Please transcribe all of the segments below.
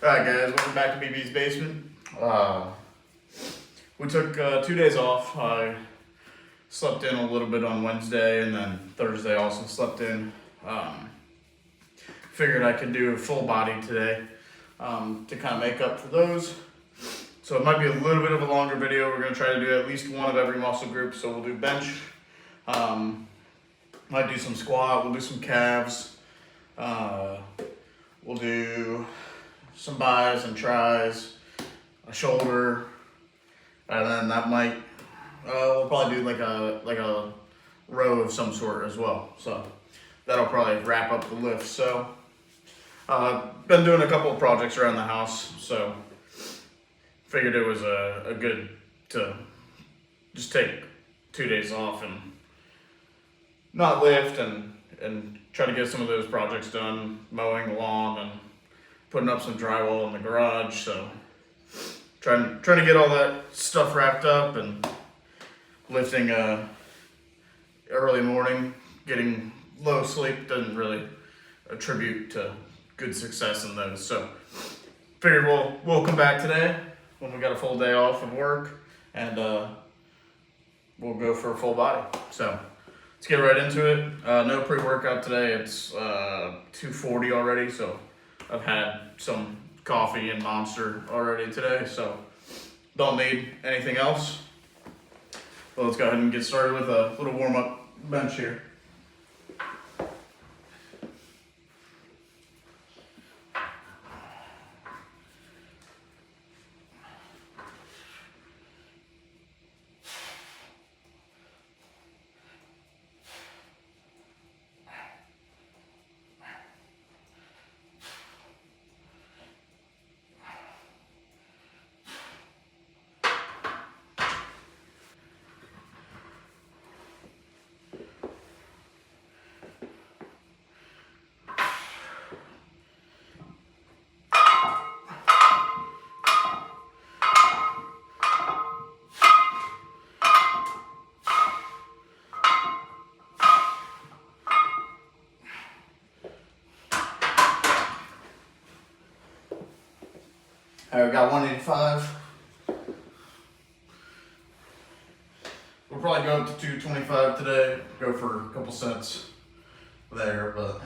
Alright guys, welcome back to BB's Basement. We took 2 days off. I slept in a little bit on Wednesday and then Thursday also slept in. Figured I could do a full body today to kind of make up for those. So it might be a little bit of a longer video. We're going to try to do at least one of every muscle group. So we'll do bench, might do some squat, we'll do some calves, we'll do some buys and tries, a shoulder, and then that might, we'll probably do like a row of some sort as well. So that'll probably wrap up the lift. So been doing a couple of projects around the house, so figured it was a good to just take 2 days off and not lift and try to get some of those projects done, mowing the lawn and putting up some drywall in the garage. So trying to get all that stuff wrapped up and lifting early morning, getting low sleep doesn't really attribute to good success in those. So figured we'll come back today when we got a full day off of work and we'll go for a full body. So let's get right into it. No pre-workout today. It's 2:40 already, so I've had some coffee and Monster already today, so don't need anything else. Well, let's go ahead and get started with a little warm-up bench here. All right, we got 185. We'll probably go up to 225 today. Go for a couple sets there, but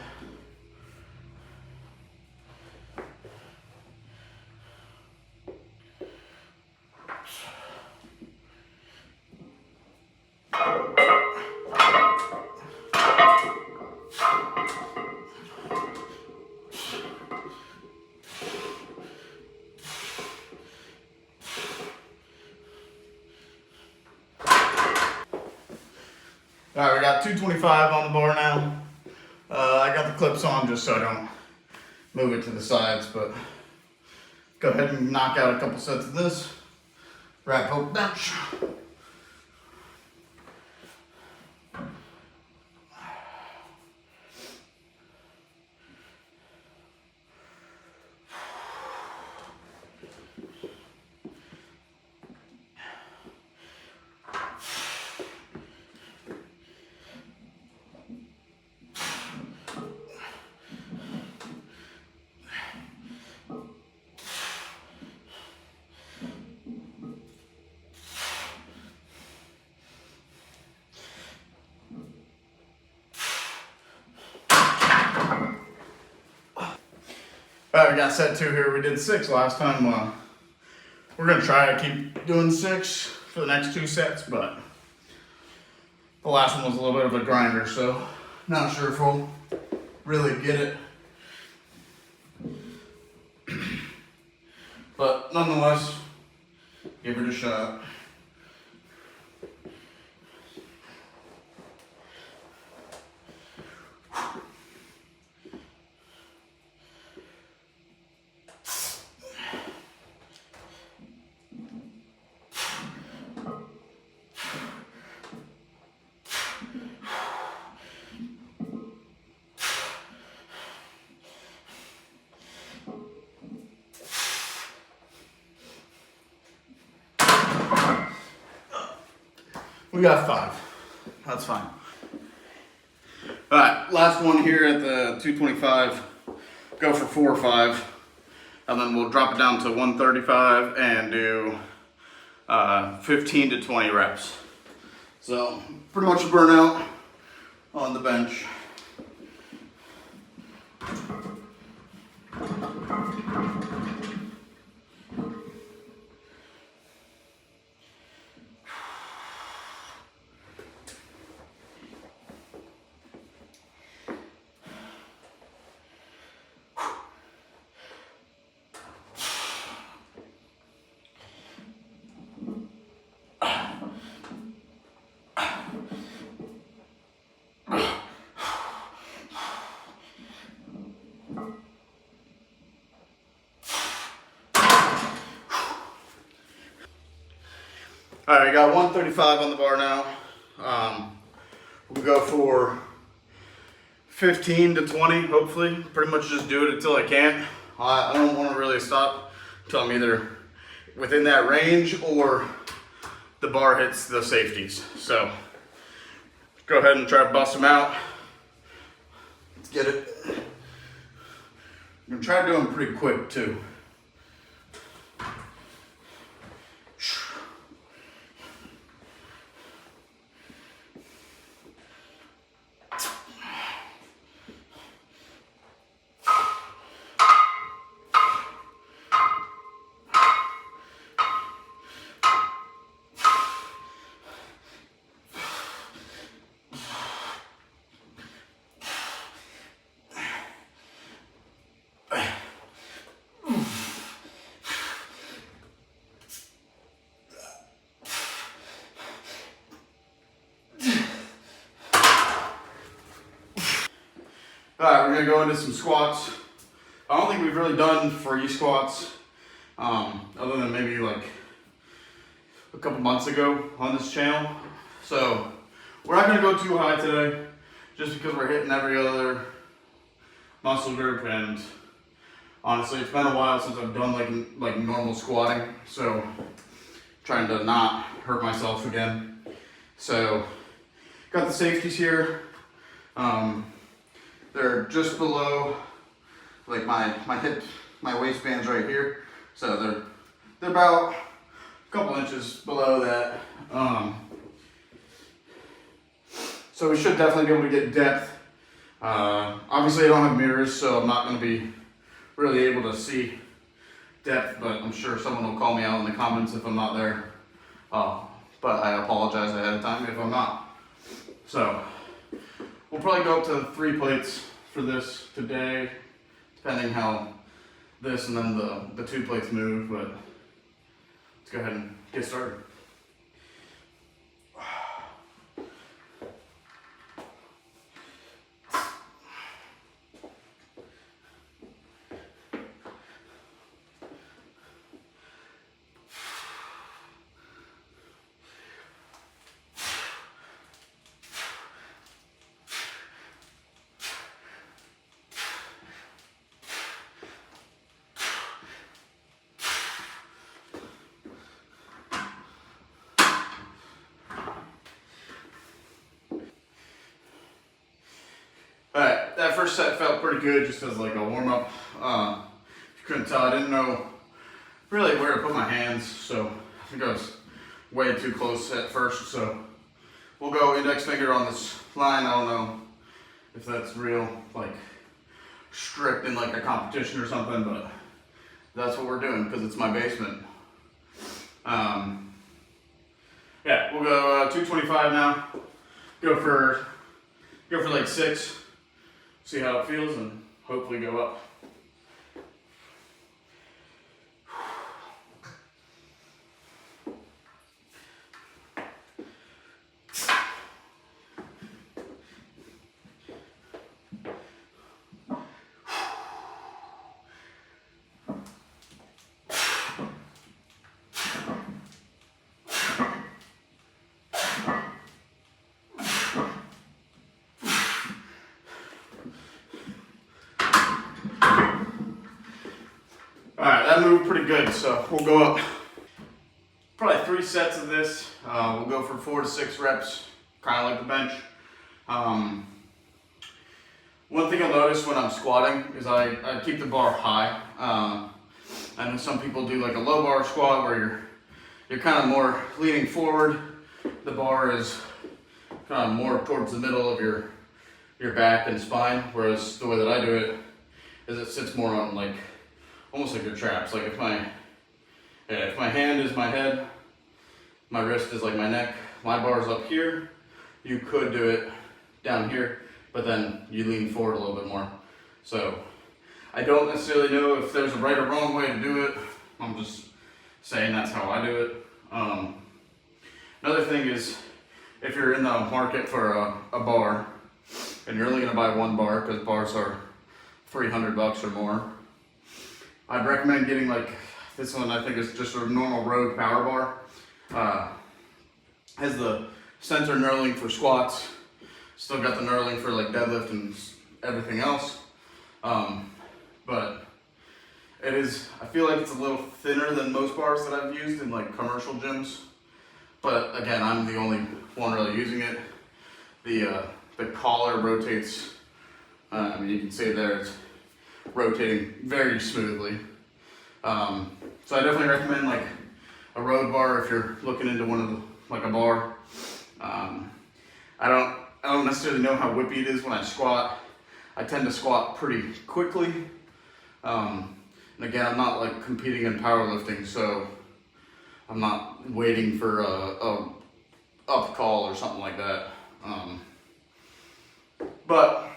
all right, we got 225 on the bar now. I got the clips on just so I don't move it to the sides, but go ahead and knock out a couple sets of this. Wrap hook bench. All right, we got set 2 here. We did 6 last time. We're gonna try to keep doing 6 for the next 2 sets, but the last one was a little bit of a grinder, so not sure if we'll really get it. But nonetheless, give it a shot. We got 5. That's fine. All right, last one here at the 225. Go for 4 or 5. and then we'll drop it down to 135 and do 15 to 20 reps. So pretty much a burnout on the bench. All right, we got 135 on the bar now. We'll go for 15 to 20, hopefully. Pretty much just do it until I can't. I don't want to really stop until I'm either within that range or the bar hits the safeties. So go ahead and try to bust them out. Let's get it. I'm gonna try to do them pretty quick too. Alright, we're going to go into some squats. I don't think we've really done free squats, other than maybe like a couple months ago on this channel. So we're not going to go too high today, just because we're hitting every other muscle group, and honestly it's been a while since I've done like normal squatting, so trying to not hurt myself again. So got the safeties here. They're just below like my hip, my waistband's right here. So they're about a couple inches below that. So we should definitely be able to get depth. Obviously I don't have mirrors, so I'm not gonna be really able to see depth, but I'm sure someone will call me out in the comments if I'm not there. But I apologize ahead of time if I'm not. So we'll probably go up to 3 plates for this today, depending how this and then the 2 plates move, but let's go ahead and get started. Alright, that first set felt pretty good just as like a warm up. If you couldn't tell, I didn't know really where to put my hands, so I think I was way too close at first. So we'll go index finger on this line. I don't know if that's real, like strict in like a competition or something, but that's what we're doing because it's my basement. Yeah, we'll go 225 now. Go for like 6. See how it feels and hopefully go up. Alright, that moved pretty good, so we'll go up probably 3 sets of this. We'll go for 4 to 6 reps, kind of like the bench. One thing you'll notice when I'm squatting is I keep the bar high. I know some people do like a low bar squat where you're kind of more leaning forward. The bar is kind of more towards the middle of your back and spine, whereas the way that I do it is it sits more on like almost like your traps. Like if my hand is my head, my wrist is like my neck, my bar is up here, you could do it down here, but then you lean forward a little bit more. So I don't necessarily know if there's a right or wrong way to do it. I'm just saying that's how I do it. Another thing is, if you're in the market for a bar and you're only gonna buy one bar, because bars are $300 or more, I'd recommend getting like this one. I think is just a normal Rogue Power Bar. Has the center knurling for squats, still got the knurling for like deadlift and everything else. But it is, I feel like it's a little thinner than most bars that I've used in like commercial gyms. But again, I'm the only one really using it. The collar rotates, you can see there it's rotating very smoothly. So I definitely recommend like a road bar if you're looking into one of the, like a bar. I don't necessarily know how whippy it is when I squat. I tend to squat pretty quickly. And again, I'm not like competing in powerlifting, so I'm not waiting for a up call or something like that. But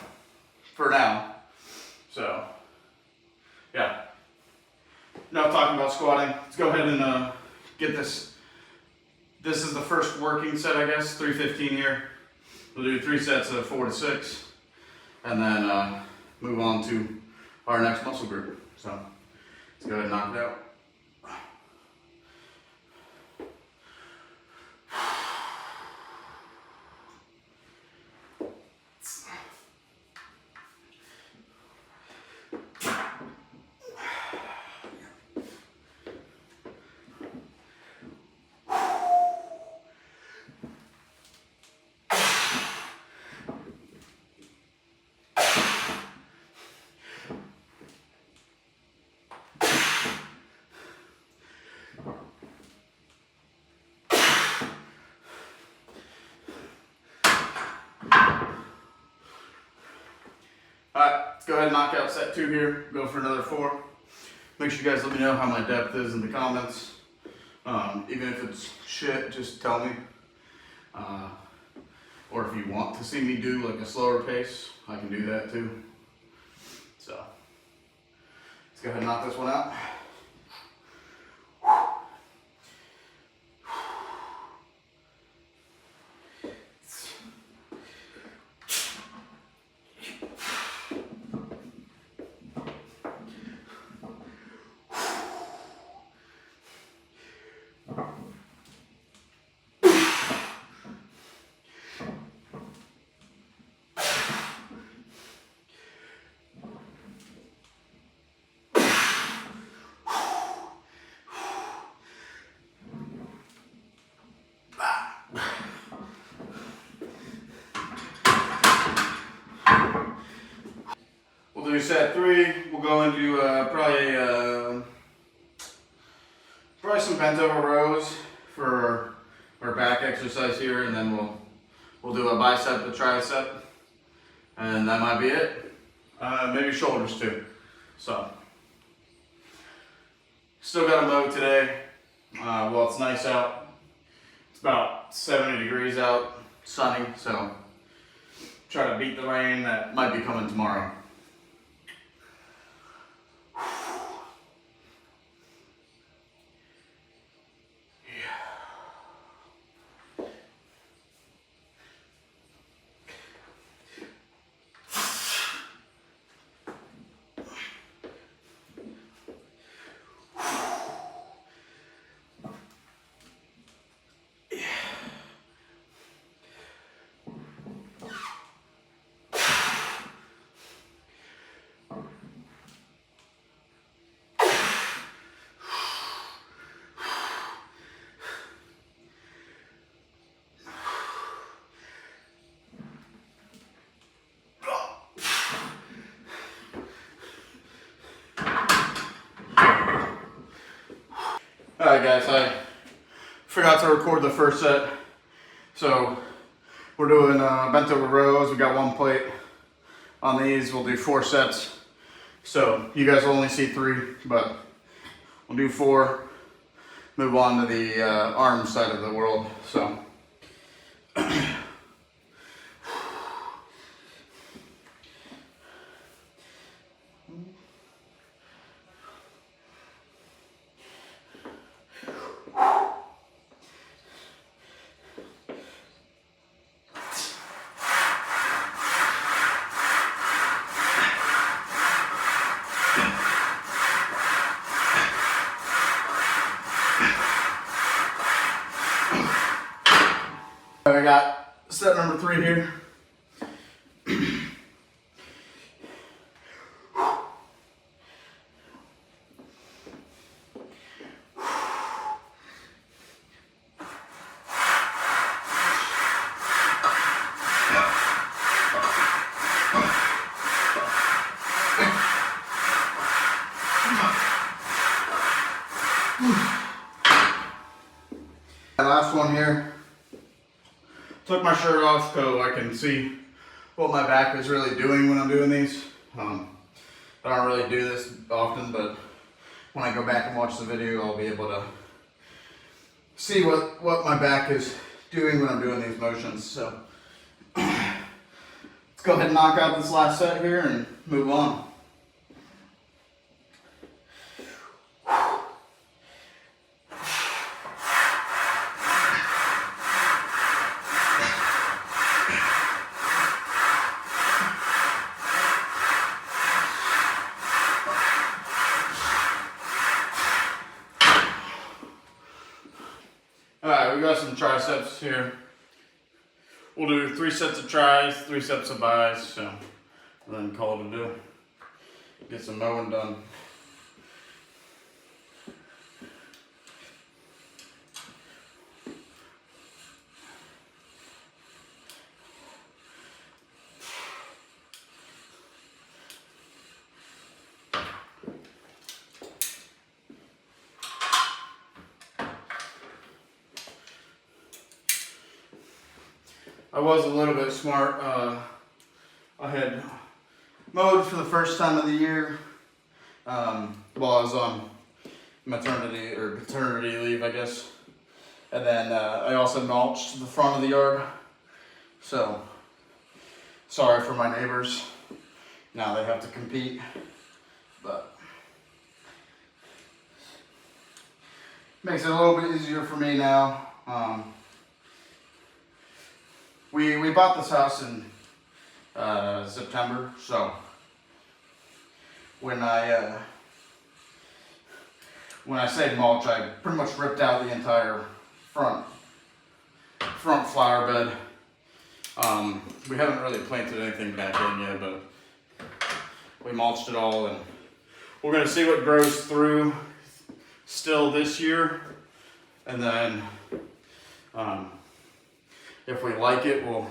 for now, so yeah. Enough talking about squatting. Let's go ahead and get this. This is the first working set, I guess, 315 here. We'll do 3 sets of 4 to 6, and then move on to our next muscle group. So let's go ahead and knock it out. Alright, let's go ahead and knock out set 2 here, go for another 4. Make sure you guys let me know how my depth is in the comments. Even if it's shit, just tell me. Or if you want to see me do like a slower pace, I can do that too. So, let's go ahead and knock this one out. We'll do set 3. We'll go into probably some bent over rows for our back exercise here, and then we'll do a bicep to tricep, and that might be it. Maybe shoulders too. So still got a mow today. Well, it's nice out. It's about 70 degrees out, sunny. So try to beat the rain that might be coming tomorrow. Alright guys, I forgot to record the first set. So we're doing bent over rows. We got 1 plate on these. We'll do 4 sets. So you guys will only see 3, but we'll do 4. Move on to the arm side of the world. So I got set number 3 here. Last one here. Took my shirt off so I can see what my back is really doing when I'm doing these. I don't really do this often, but when I go back and watch the video, I'll be able to see what my back is doing when I'm doing these motions. So let's go ahead and knock out this last set here and move on. Alright, we got some triceps here. We'll do 3 sets of tries, 3 sets of buys, so then call it a do. Get some mowing done. I was a little bit smart. I had mowed for the first time of the year while I was on maternity or paternity leave, I guess. And then I also mulched the front of the yard. So, sorry for my neighbors. Now they have to compete. But makes it a little bit easier for me now. We bought this house in September, so when I say mulch, I pretty much ripped out the entire front flower bed. We haven't really planted anything back in yet, but we mulched it all, and we're gonna see what grows through still this year, and then if we like it, we'll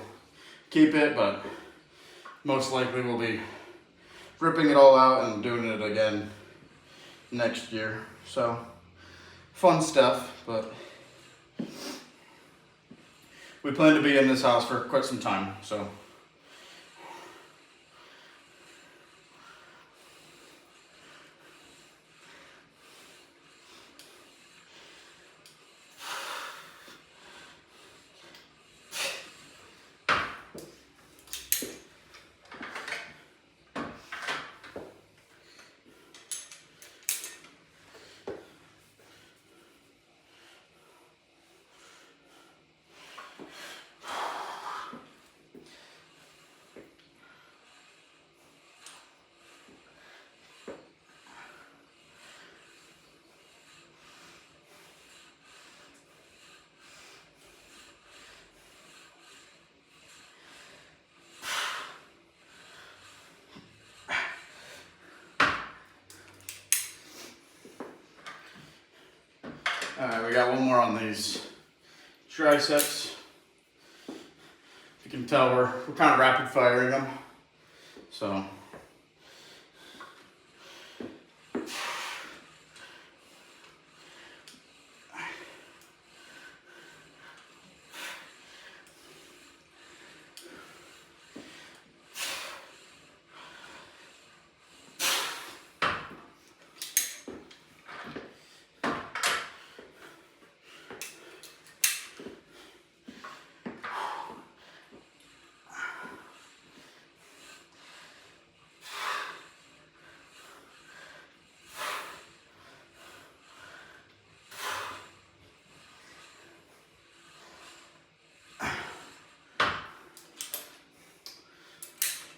keep it, but most likely we'll be ripping it all out and doing it again next year. So, fun stuff, but we plan to be in this house for quite some time, so. Alright, we got one more on these triceps. You can tell we're kind of rapid firing them. So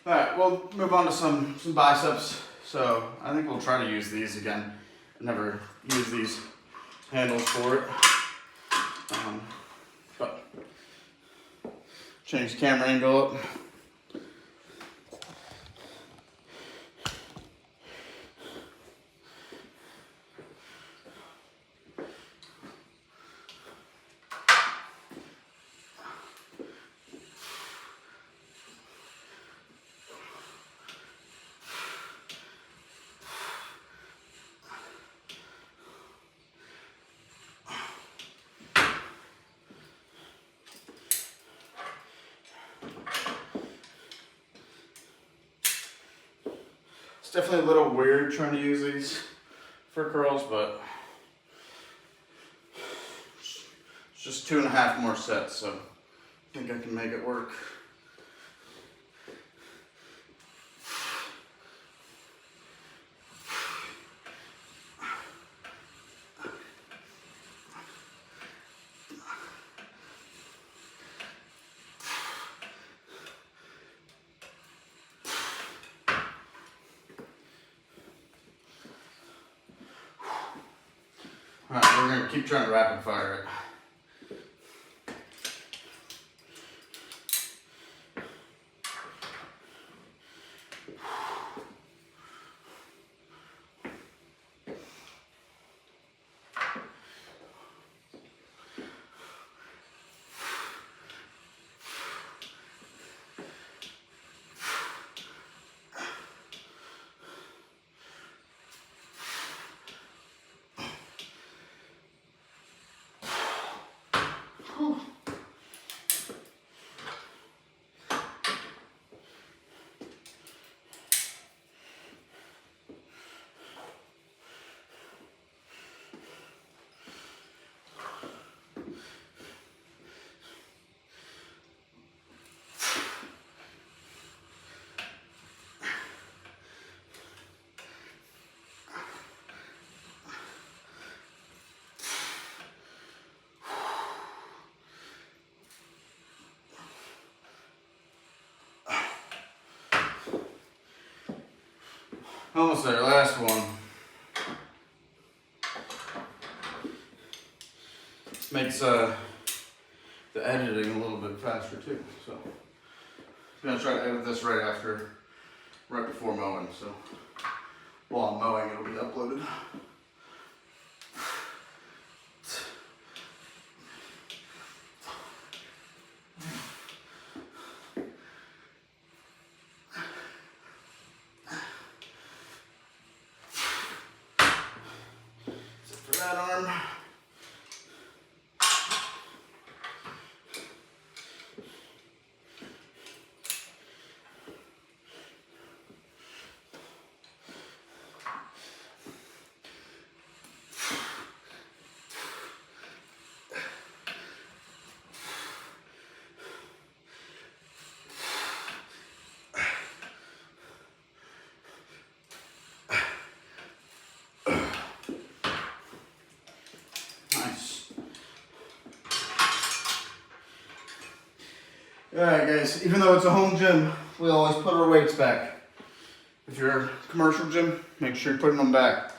All right, we'll move on to some biceps. So I think we'll try to use these again. I never use these handles for it. But change camera angle up. It's definitely a little weird trying to use these for curls, but it's just 2.5 more sets, so I think I can make it work. All right, we're gonna keep trying to rapid fire it. Almost there, last one. Makes the editing a little bit faster too. So I'm gonna try to edit this right before mowing. So while I'm mowing, it'll be uploaded. For that arm. Alright guys, even though it's a home gym, we always put our weights back. If you're a commercial gym, make sure you're putting them back.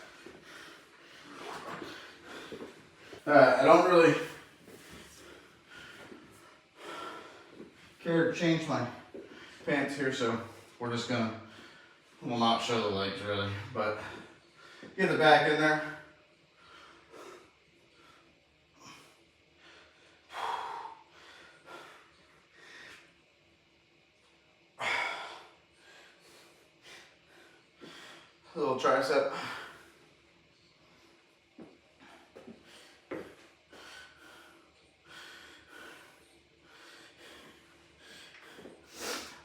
Alright, I don't really care to change my pants here, so we're just gonna, we'll not show the legs really, but get the back in there. A little tricep.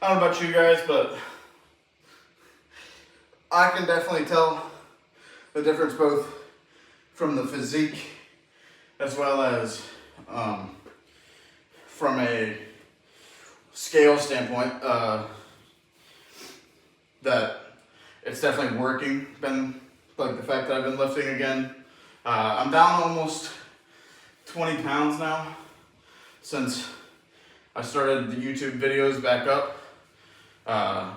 I don't know about you guys, but I can definitely tell the difference both from the physique as well as from a scale standpoint, that it's definitely working. Been like the fact that I've been lifting again. I'm down almost 20 pounds now since I started the YouTube videos back up.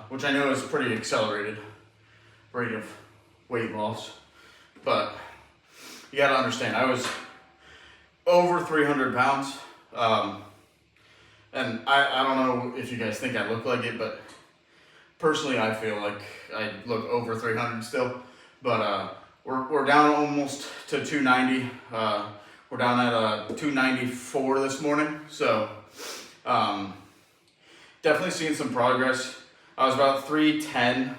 which I know is pretty accelerated rate of weight loss. But you gotta understand, I was over 300 pounds. And I don't know if you guys think I look like it, but personally I feel like I look over 300 still. But we're down almost to 290. We're down at 294 this morning. So definitely seeing some progress. I was about 310.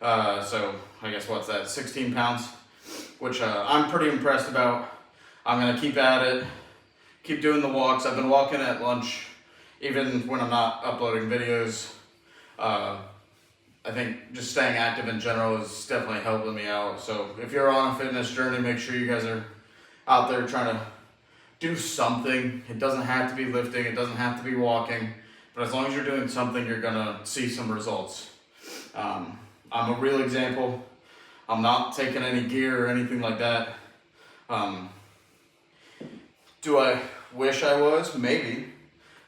So I guess what's that, 16 pounds, which I'm pretty impressed about. I'm gonna keep at it, keep doing the walks. I've been walking at lunch, even when I'm not uploading videos. I think just staying active in general is definitely helping me out. So if you're on a fitness journey, make sure you guys are out there trying to do something. It doesn't have to be lifting, it doesn't have to be walking, but as long as you're doing something, you're gonna see some results. I'm a real example. I'm not taking any gear or anything like that. Do I wish I was? Maybe.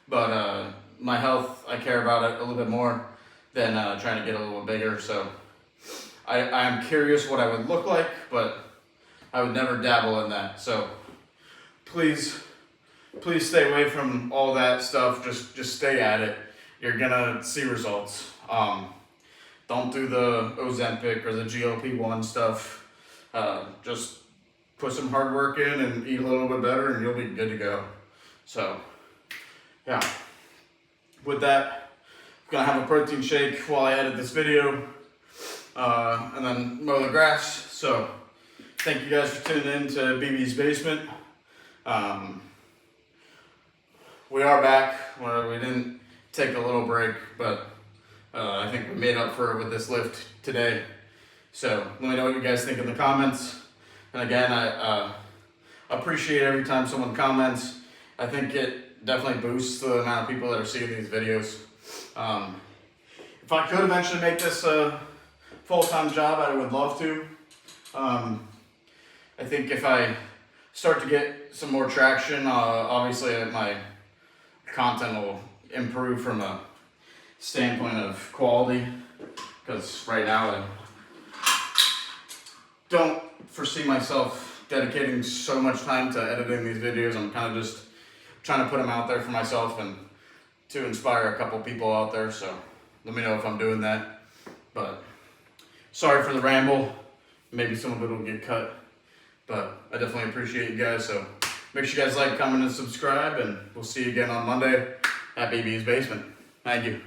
But my health, I care about it a little bit more than trying to get a little bigger. So I'm curious what I would look like, but I would never dabble in that. So please stay away from all that stuff. Just stay at it. You're gonna see results. Don't do the Ozempic or the GLP-1 stuff. Just put some hard work in and eat a little bit better and you'll be good to go. So yeah, with that, I'm gonna have a protein shake while I edit this video, and then mow the grass. So thank you guys for tuning in to BB's Basement. We are back. We didn't take a little break, but I think we made up for it with this lift today. So let me know what you guys think in the comments. And again, I appreciate every time someone comments. I think it definitely boosts the amount of people that are seeing these videos. If I could eventually make this a full-time job, I would love to. I think if I start to get some more traction, obviously my content will improve from a standpoint of quality, because right now I don't foresee myself dedicating so much time to editing these videos. I'm kind of just trying to put them out there for myself and to inspire a couple people out there. So let me know if I'm doing that. But sorry for the ramble. Maybe some of it will get cut, but I definitely appreciate you guys. So make sure you guys like, comment, and subscribe, and we'll see you again on Monday at BB's Basement. Thank you.